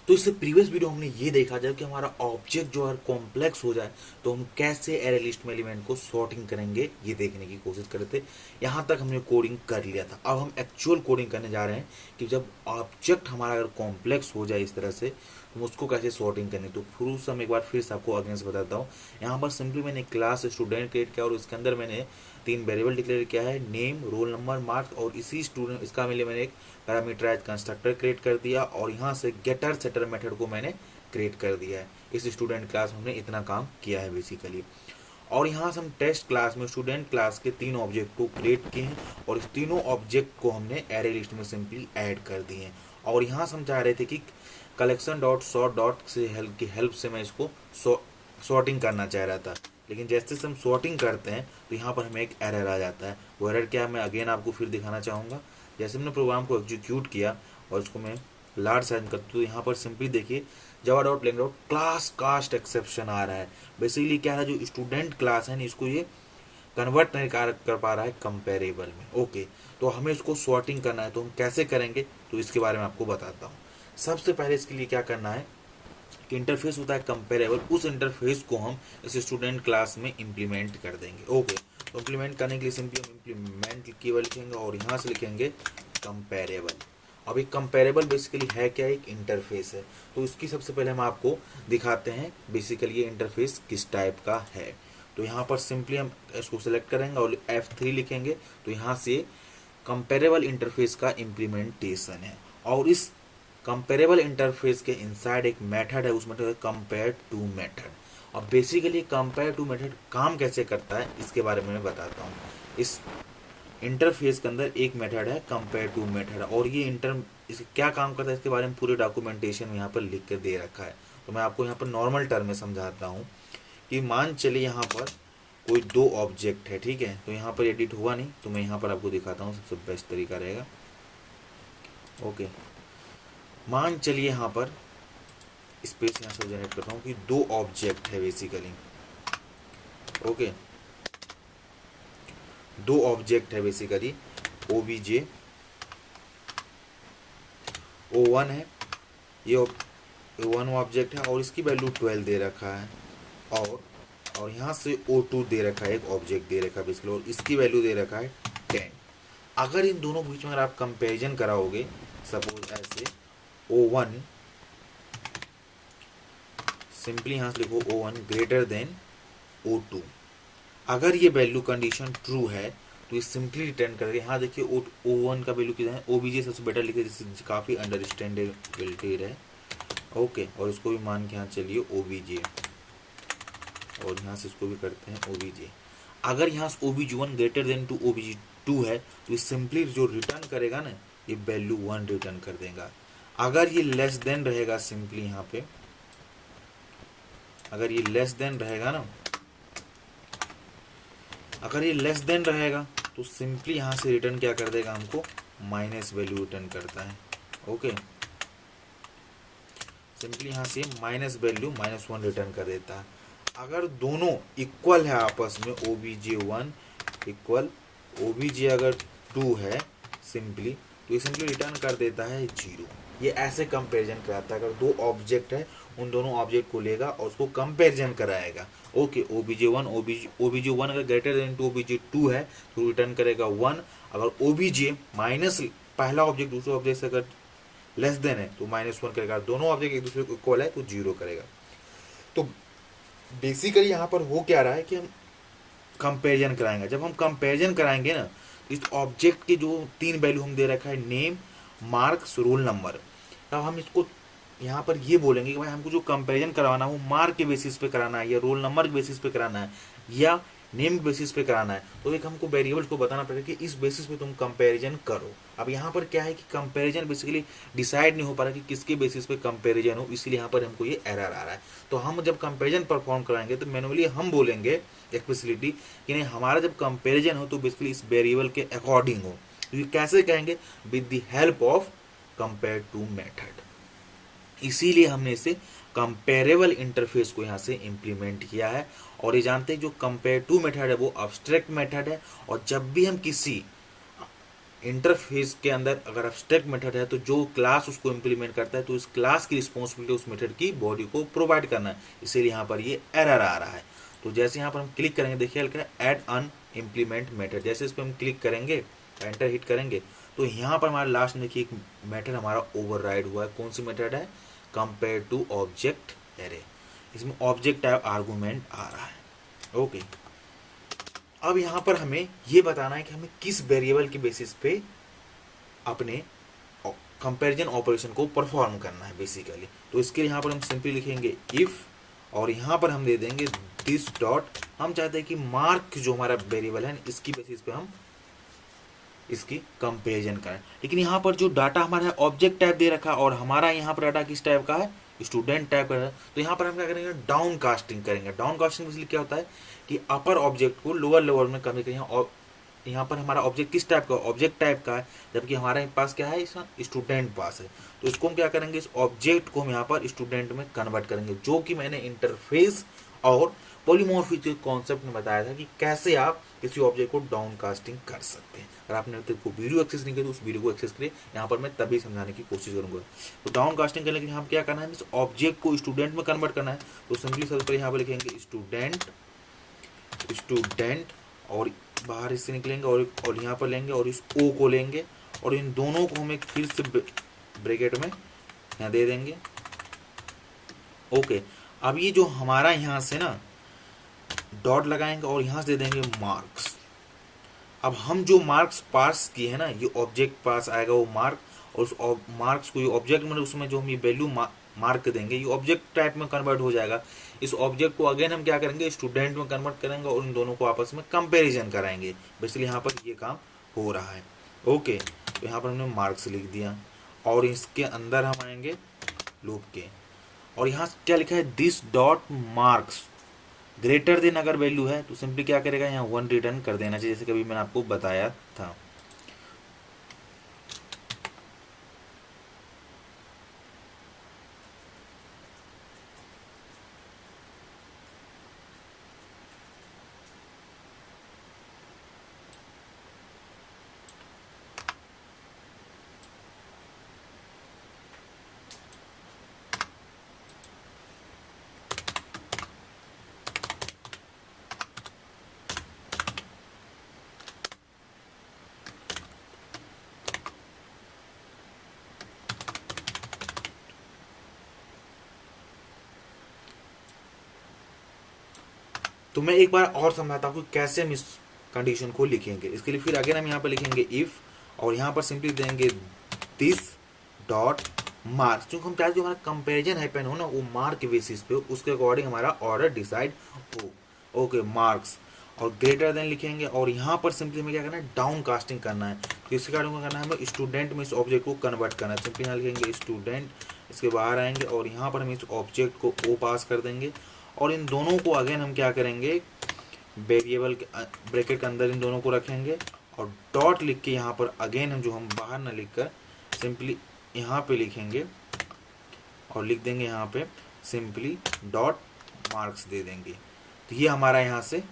तो इससे previous video हमने ये देखा जब कि हमारा ऑब्जेक्ट जो है कॉम्प्लेक्स हो जाए तो हम कैसे एरे लिस्ट में एलिमेंट को सॉर्टिंग करेंगे ये देखने की कोशिश कर रहे थे। यहाँ तक हमने कोडिंग कर लिया था, अब हम एक्चुअल कोडिंग करने जा रहे हैं कि जब ऑब्जेक्ट हमारा अगर कॉम्प्लेक्स हो जाए इस तरह से तो उसको कैसे सॉर्टिंग करनी। तो प्रूफ हम एक बार फिर से आपको अगेंस्ट बताता हूँ। यहाँ पर सिंपली मैंने क्लास स्टूडेंट क्रिएट किया और इसके अंदर मैंने 3 वेरिएबल डिक्लेयर किया है, नेम, रोल नंबर, मार्क्स, और इसी स्टूडेंट इसका मैंने एक पैरामीटराइज कंस्ट्रक्टर क्रिएट कर दिया और यहाँ से गेटर सेटर मेथड को मैंने क्रिएट कर दिया है। इस स्टूडेंट क्लास में हमने इतना काम किया है बेसिकली। और यहाँ से हम टेस्ट क्लास में स्टूडेंट क्लास के 3 ऑब्जेक्ट को क्रिएट किए हैं और इस तीनों ऑब्जेक्ट को हमने एरे लिस्ट में सिंपली ऐड कर दिए हैं। और यहाँ से हम चाह रहे थे कि कलेक्शन डॉट सॉर्ट डॉट से हेल्प से मैं इसको सॉर्टिंग करना चाह रहा था, लेकिन जैसे हम सॉर्टिंग करते हैं तो यहाँ पर हमें एक एरर आ जाता है। वो एरर क्या है मैं अगेन आपको फिर दिखाना चाहूँगा। जैसे हमने प्रोग्राम को एग्जीक्यूट किया और इसको मैं लार्ज साइज करता हूँ तो यहाँ पर सिंपली देखिए Java dot lang dot class cast exception आ रहा है। बेसिकली क्या है, जो स्टूडेंट क्लास है इसको ये कन्वर्ट नहीं कर पा रहा है कंपेरेबल में। ओके, तो हमें इसको सॉर्टिंग करना है, तो हम कैसे करेंगे तो इसके बारे में आपको बताता हूँ। सबसे पहले इसके लिए क्या करना है, इंटरफेस होता है कंपेरेबल, उस इंटरफेस को हम इस स्टूडेंट क्लास में इंप्लीमेंट कर देंगे। ओके, तो इंप्लीमेंट करने के लिए सिंपली हम इंप्लीमेंट कीवर्ड लिखेंगे और यहाँ से लिखेंगे कंपेरेबल। अब एक कंपेरेबल बेसिकली है क्या, एक इंटरफेस है। तो इसकी सबसे पहले हम आपको दिखाते हैं बेसिकली ये इंटरफेस किस टाइप का है। तो यहाँ पर सिंपली हम इसको सेलेक्ट करेंगे और F3 लिखेंगे, तो यहाँ से कंपेरेबल इंटरफेस का इम्प्लीमेंटेशन है। और इस कंपेरेबल इंटरफेस के इनसाइड एक मेथड है, उस मेथड है कंपेयर टू मेथड। और बेसिकली कंपेयर टू मेथड काम कैसे करता है इसके बारे में मैं बताता हूँ। इस इंटरफेस के अंदर एक मेथड है कंपेयर टू मेथड और ये इसे क्या काम करता है इसके बारे में पूरे डॉक्यूमेंटेशन में यहाँ पर लिख कर दे रखा है। तो मैं आपको यहाँ पर नॉर्मल टर्म में समझाता हूँ कि मान चलिए यहाँ पर कोई 2 ऑब्जेक्ट है, ठीक है। तो यहाँ पर एडिट हुआ नहीं, तो मैं यहाँ पर आपको दिखाता हूँ, सबसे बेस्ट तरीका रहेगा। ओके, मान चलिए यहाँ पर स्पेस यहाँ से जनरेट करता हूँ कि 2 ऑब्जेक्ट है बेसिकली। ओके, 2 ऑब्जेक्ट है बेसिकली, OBJ O1 है, ये O1 ऑब्जेक्ट है और इसकी वैल्यू 12 दे रखा है और यहाँ से O2 दे रखा है, एक ऑब्जेक्ट दे रखा है बेसिकली, और इसकी वैल्यू दे रखा है 10। अगर इन दोनों के बीच में अगर आप कंपेरिजन कराओगे, सपोज ऐसे O1 सिंपली यहाँ से लिखो O1 ग्रेटर देन O2, अगर ये वैल्यू कंडीशन ट्रू है तो ये सिंपली रिटर्न करेगा। यहाँ देखिए O1 का वैल्यू कितना है, OBJ सबसे बेटर लिखे जिससे काफ़ी अंडरस्टैंडेबिलिटी है। ओके, और इसको भी मान के यहाँ चलिए OBJ और यहाँ से इसको भी करते हैं OBJ। अगर यहाँ से OBJ1 greater than to OBJ2 है तो ये सिंपली जो रिटर्न करेगा ना ये वैल्यू 1 रिटर्न कर देगा। अगर ये लेस देन रहेगा, सिंपली यहाँ पे अगर ये लेस देन रहेगा ना, अगर ये लेस देन रहेगा तो सिंपली यहाँ से रिटर्न क्या कर देगा, हमको माइनस वैल्यू रिटर्न करता है। ओके, सिंपली यहाँ से माइनस वैल्यू -1 रिटर्न कर देता है। अगर दोनों इक्वल है आपस में, OBJ1 इक्वल OBJ अगर 2 है सिंपली, तो ये सिंपली रिटर्न कर देता है 0। ये ऐसे कंपैरिजन कराता है। अगर 2 ऑब्जेक्ट है उन दोनों ऑब्जेक्ट को लेगा और उसको कंपैरिजन कराएगा। ओके, OBJ1 अगर ग्रेटर देन टू OBJ2 है तो रिटर्न करेगा 1। अगर OBJ माइनस पहला ऑब्जेक्ट दूसरे ऑब्जेक्ट से अगर लेस देन है तो -1 करेगा। दोनों ऑब्जेक्ट एक दूसरे को इक्वल है तो 0 करेगा। तो बेसिकली यहाँ पर हो क्या रहा है कि हम कंपैरिजन कराएंगे। जब हम कंपैरिजन कराएंगे ना, इस ऑब्जेक्ट के जो 3 वैल्यू हम दे रखा है, नेम, मार्क्स, रोल नंबर, तब हम इसको यहाँ पर ये बोलेंगे कि भाई हमको जो कंपैरिजन करवाना है वो मार्क के बेसिस पे कराना है या रोल नंबर के बेसिस पे कराना है या नेम के बेसिस पे कराना है। तो एक हमको वेरिएबल्स को बताना पड़ेगा कि इस बेसिस पे तुम कंपैरिजन करो। अब यहाँ पर क्या है कि कंपैरिजन बेसिकली डिसाइड नहीं हो पा रहा कि किसके बेसिस पे कंपैरिजन हो, इसलिए यहाँ पर हमको ये एरर आ रहा है। तो हम जब कंपैरिजन परफॉर्म कराएंगे तो मैनुअली हम बोलेंगे एक्सप्लिसिटली कि नहीं, हमारा जब कंपैरिजन हो तो बेसिकली इस वेरिएबल के अकॉर्डिंग हो। तो ये कैसे कहेंगे, with the help of compare to method. इसीलिए हमने इसे कंपेरेबल इंटरफेस को यहाँ से इंप्लीमेंट किया है। और ये जानते हैं जो कंपेयर टू मेथड है वो अब्स्ट्रैक्ट मेथड है, और जब भी हम किसी इंटरफेस के अंदर अगर एब्स्ट्रैक्ट मेथड है तो जो क्लास उसको इम्प्लीमेंट करता है तो इस क्लास की रिस्पॉन्सिबिलिटी उस मेथड की बॉडी को प्रोवाइड करना है, इसीलिए यहाँ पर ये एरर आ रहा है। तो जैसे यहाँ पर हम क्लिक करेंगे, देखिए लिखा है ऐड अन इम्प्लीमेंट मेथड, जैसे इस पर हम क्लिक करेंगे, एंटर हिट करेंगे तो यहाँ पर हमारे लास्ट में देखिए एक मेथड हमारा ओवरराइड हुआ है। कौन सी मेथड है? कंपेयर टू ऑब्जेक्ट एरे, इसमें ऑब्जेक्ट टाइप आर्गूमेंट आ रहा है। ओके, अब यहाँ पर हमें ये बताना है कि हमें किस वेरिएबल के बेसिस पे अपने कंपैरिजन ऑपरेशन को परफॉर्म करना है बेसिकली। तो इसके लिए यहाँ पर हम सिंपली लिखेंगे इफ, और यहाँ पर हम दे देंगे दिस डॉट, हम चाहते हैं कि मार्क जो हमारा वेरिएबल है इसकी बेसिस पे हम इसकी कंपेरिजन करें। लेकिन यहाँ पर जो डाटा हमारा ऑब्जेक्ट टाइप दे रखा है और हमारा यहाँ पर डाटा किस टाइप का है? स्टूडेंट टाइप का है। तो यहाँ पर हम क्या करेंगे? डाउन कास्टिंग करेंगे। डाउन कास्टिंग इसलिए क्या होता है कि अपर ऑब्जेक्ट को लोअर लेवल में कमी करेंगे, और यहाँ पर हमारा ऑब्जेक्ट किस टाइप का? ऑब्जेक्ट टाइप का है, जबकि हमारे पास क्या है? इसका स्टूडेंट पास है। तो इसको हम क्या करेंगे? इस ऑब्जेक्ट को हम यहाँ पर स्टूडेंट में कन्वर्ट करेंगे, जो कि मैंने इंटरफेस और पॉलीमॉर्फिज्म कॉन्सेप्ट में बताया था कि कैसे आप किसी ऑब्जेक्ट को डाउन कास्टिंग कर सकते हैं। अगर आपने अब तक को वीडियो एक्सेस नहीं किया तो उस वीडियो को एक्सेस करिए, यहाँ पर मैं तभी समझाने की कोशिश करूंगा। तो डाउन कास्टिंग करने के लिए हम क्या करना है? इस ऑब्जेक्ट को स्टूडेंट में कन्वर्ट करना है। तो सिंपली सबसे पहले यहाँ पर लिखेंगे स्टूडेंट, स्टूडेंट, और बाहर इससे निकलेंगे और यहाँ पर लेंगे और इस ओ को लेंगे और इन दोनों को हम एक फिर से ब्रैकेट में यहाँ दे देंगे। ओके, अब ये जो हमारा यहाँ से ना डॉट लगाएंगे और यहाँ से दे देंगे मार्क्स। अब हम जो मार्क्स पास किए हैं ना, ये ऑब्जेक्ट पास आएगा वो मार्क, और उस मार्क्स को ये ऑब्जेक्ट में उसमें जो हम ये वैल्यू मार्क देंगे ये ऑब्जेक्ट टाइप में कन्वर्ट हो जाएगा। इस ऑब्जेक्ट को अगेन हम क्या करेंगे? स्टूडेंट में कन्वर्ट करेंगे और इन दोनों को आपस में कंपेरिजन कराएंगे। बेसिकली यहाँ पर ये काम हो रहा है। ओके, तो यहाँ पर हमने मार्क्स लिख दिया और इसके अंदर हम आएंगे लूप के, और यहाँ क्या लिखा है? This dot marks greater than अगर वैल्यू है तो सिंपली क्या करेगा? यहाँ 1 रिटर्न कर देना चाहिए, जैसे कभी मैंने आपको बताया था। तो मैं एक बार और समझाता हूँ कैसे हम इस कंडीशन को लिखेंगे। इसके लिए फिर अगेन हम यहाँ पर लिखेंगे इफ, और यहाँ पर सिंपली देंगे दिस डॉट मार्क्स। जो हम चाहते जो हमारा कंपेरिजन हैपन हो ना वो मार्क के बेसिस पे, उसके अकॉर्डिंग हमारा ऑर्डर डिसाइड हो। ओके, मार्क्स और ग्रेटर देन लिखेंगे, और यहाँ पर सिंपली हमें क्या करना है? डाउन कास्टिंग करना है। तो इसके अकॉर्डिंग करना है हमें स्टूडेंट में इस ऑब्जेक्ट को कन्वर्ट करना है। सिंपली यहाँ लिखेंगे स्टूडेंट, इसके बाहर आएंगे और यहाँ पर हम इस ऑब्जेक्ट को ओ पास कर देंगे, और इन दोनों को अगेन हम क्या करेंगे? वेरिएबल के ब्रैकेट के अंदर इन दोनों को रखेंगे और डॉट लिख के यहाँ पर अगेन हम जो हम बाहर ना लिख कर सिंपली यहाँ पे लिखेंगे और लिख देंगे यहाँ पे सिंपली डॉट मार्क्स दे देंगे। तो ये हमारा यहाँ से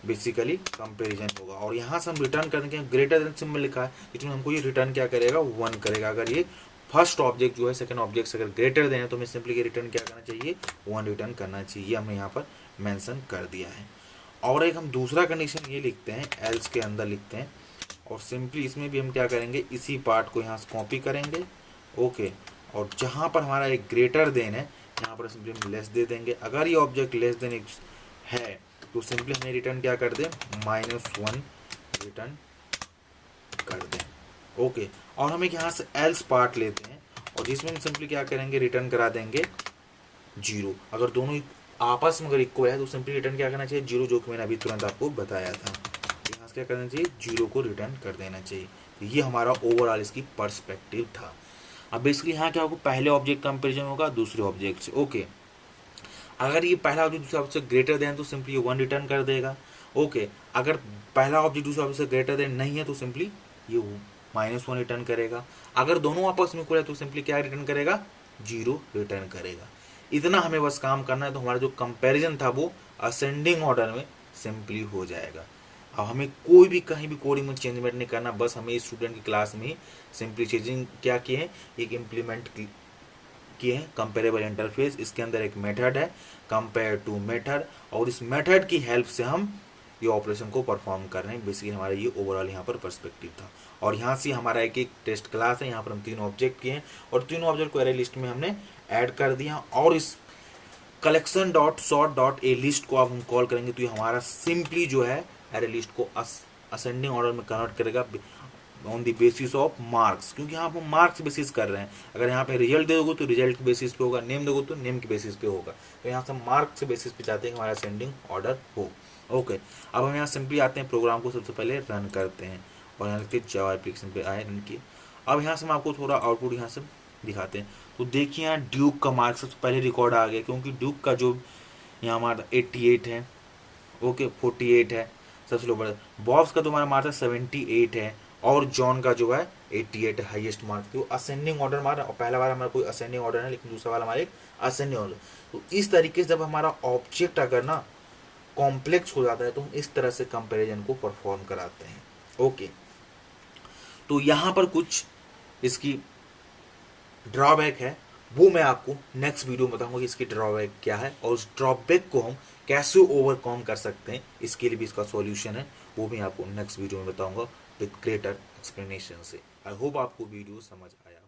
बेसिकली कंपैरिजन होगा, और यहाँ से हम रिटर्न कर देंगे ग्रेटर देन सिंबल लिखा है, इसमें हमको ये रिटर्न क्या करेगा? 1 करेगा। अगर ये फर्स्ट ऑब्जेक्ट जो है सेकंड ऑब्जेक्ट से अगर ग्रेटर देन है तो हमें सिंपली ये रिटर्न क्या करना चाहिए? 1 रिटर्न करना चाहिए। हमने यहाँ पर मेंशन कर दिया है। और एक हम दूसरा कंडीशन ये लिखते हैं, एल्स के अंदर लिखते हैं, और सिंपली इसमें भी हम क्या करेंगे? इसी पार्ट को यहाँ से कॉपी करेंगे। ओके, और जहाँ पर हमारा एक ग्रेटर देन है यहाँ पर सिंपली हम लेस दे देंगे। अगर ये ऑब्जेक्ट लेस देन है तो सिंपली हमें रिटर्न क्या कर दें? -1 रिटर्न कर दें। ओके, और हम एक यहाँ से एल्स पार्ट लेते हैं और जिसमें हम सिंपली क्या करेंगे? रिटर्न करा देंगे 0। अगर दोनों आपस में अगर इक्वल है तो सिंपली रिटर्न क्या करना चाहिए? 0, जो कि मैंने अभी तुरंत आपको बताया था। यहाँ से क्या करना चाहिए? 0 को रिटर्न कर देना चाहिए। तो ये हमारा ओवरऑल इसकी पर्सपेक्टिव था। अब बेसिकली यहाँ क्या होगा? पहले ऑब्जेक्ट कंपेरिजन होगा दूसरे ऑब्जेक्ट से। ओके, अगर ये पहला ऑब्जेक्ट दूसरे ऑब्जेक्ट से ग्रेटर देन तो सिंपली ये 1 रिटर्न कर देगा। ओके, अगर पहला ऑब्जेक्ट दूसरे ऑब्जेक्ट से ग्रेटर देन नहीं है तो सिंपली ये -1 रिटर्न करेगा। अगर दोनों आपस में इक्वल है तो सिंपली क्या रिटर्न करेगा? 0 रिटर्न करेगा। इतना हमें बस काम करना है, तो हमारा जो कंपैरिजन था वो असेंडिंग ऑर्डर में सिंपली हो जाएगा। अब हमें कोई भी कहीं भी कोडिंग में चेंजमेंट नहीं करना, बस हमें स्टूडेंट की क्लास में सिंपली चेंजिंग क्या किए हैं, एक इम्प्लीमेंट किए हैं कंपेरेबल इंटरफेस। इसके अंदर एक मेथड है कंपेयर टू मेथड, और इस मेथड की हेल्प से हम ये ऑपरेशन को परफॉर्म कर रहे हैं। बेसिकली हमारा ये ओवरऑल यहाँ पर पर्सपेक्टिव था। और यहाँ से हमारा एक एक टेस्ट क्लास है, यहाँ पर हम 3 ऑब्जेक्ट किए हैं और तीनों ऑब्जेक्ट को एरे लिस्ट में हमने ऐड कर दिया। और इस collection dot sort dot A list को अब हम कॉल करेंगे तो ये हमारा सिंपली जो है एरे लिस्ट को असेंडिंग ऑर्डर में कन्वर्ट करेगा on the basis of marks, क्योंकि यहाँ पर मार्क्स बेसिस कर रहे हैं। अगर यहाँ पे रिजल्ट दोगे तो रिजल्ट के बेसिस पे होगा, नेम दोगे तो नेम के बेसिस पे होगा। तो यहाँ से मार्क्स के बेसिस पे चाहते हैं कि हमारा असेंडिंग ऑर्डर हो। ओके, अब हम यहाँ सिंपली आते हैं, प्रोग्राम को सबसे पहले रन करते हैं और यहाँ लिखते जावा एप्लीकेशन पे आए रन किए। अब यहाँ से हम आपको थोड़ा आउटपुट यहाँ से दिखाते हैं। तो देखिए यहाँ ड्यूक का मार्क्स सबसे पहले रिकॉर्ड आ गया, क्योंकि ड्यूक का जो यहाँ हमारा 88 है, ओके 48 है सबसे लो बड़ा। बॉब्स का तो हमारा मार्क्स 78 है और जॉन का जो है 88 है हाईएस्ट मार्क्स। तो असेंडिंग ऑर्डर हमारा, पहला बार हमारा कोई असेंडिंग ऑर्डर है, लेकिन दूसरा वाला हमारा एक असेंडिंग ऑर्डर। तो इस तरीके से जब हमारा ऑब्जेक्ट अगर ना कॉम्प्लेक्स हो जाता है तो हम इस तरह से कंपैरिजन को परफॉर्म कराते हैं। ओके, तो यहाँ पर कुछ इसकी ड्रॉबैक है, वो मैं आपको नेक्स्ट वीडियो में बताऊंगा कि इसकी ड्रॉबैक क्या है और उस ड्रॉबैक को हम कैसे ओवरकम कर सकते हैं। इसके लिए भी इसका सॉल्यूशन है, वो भी आपको नेक्स्ट वीडियो में बताऊंगा विद ग्रेटर एक्सप्लेनेशन से। आई होप आपको वीडियो समझ आया।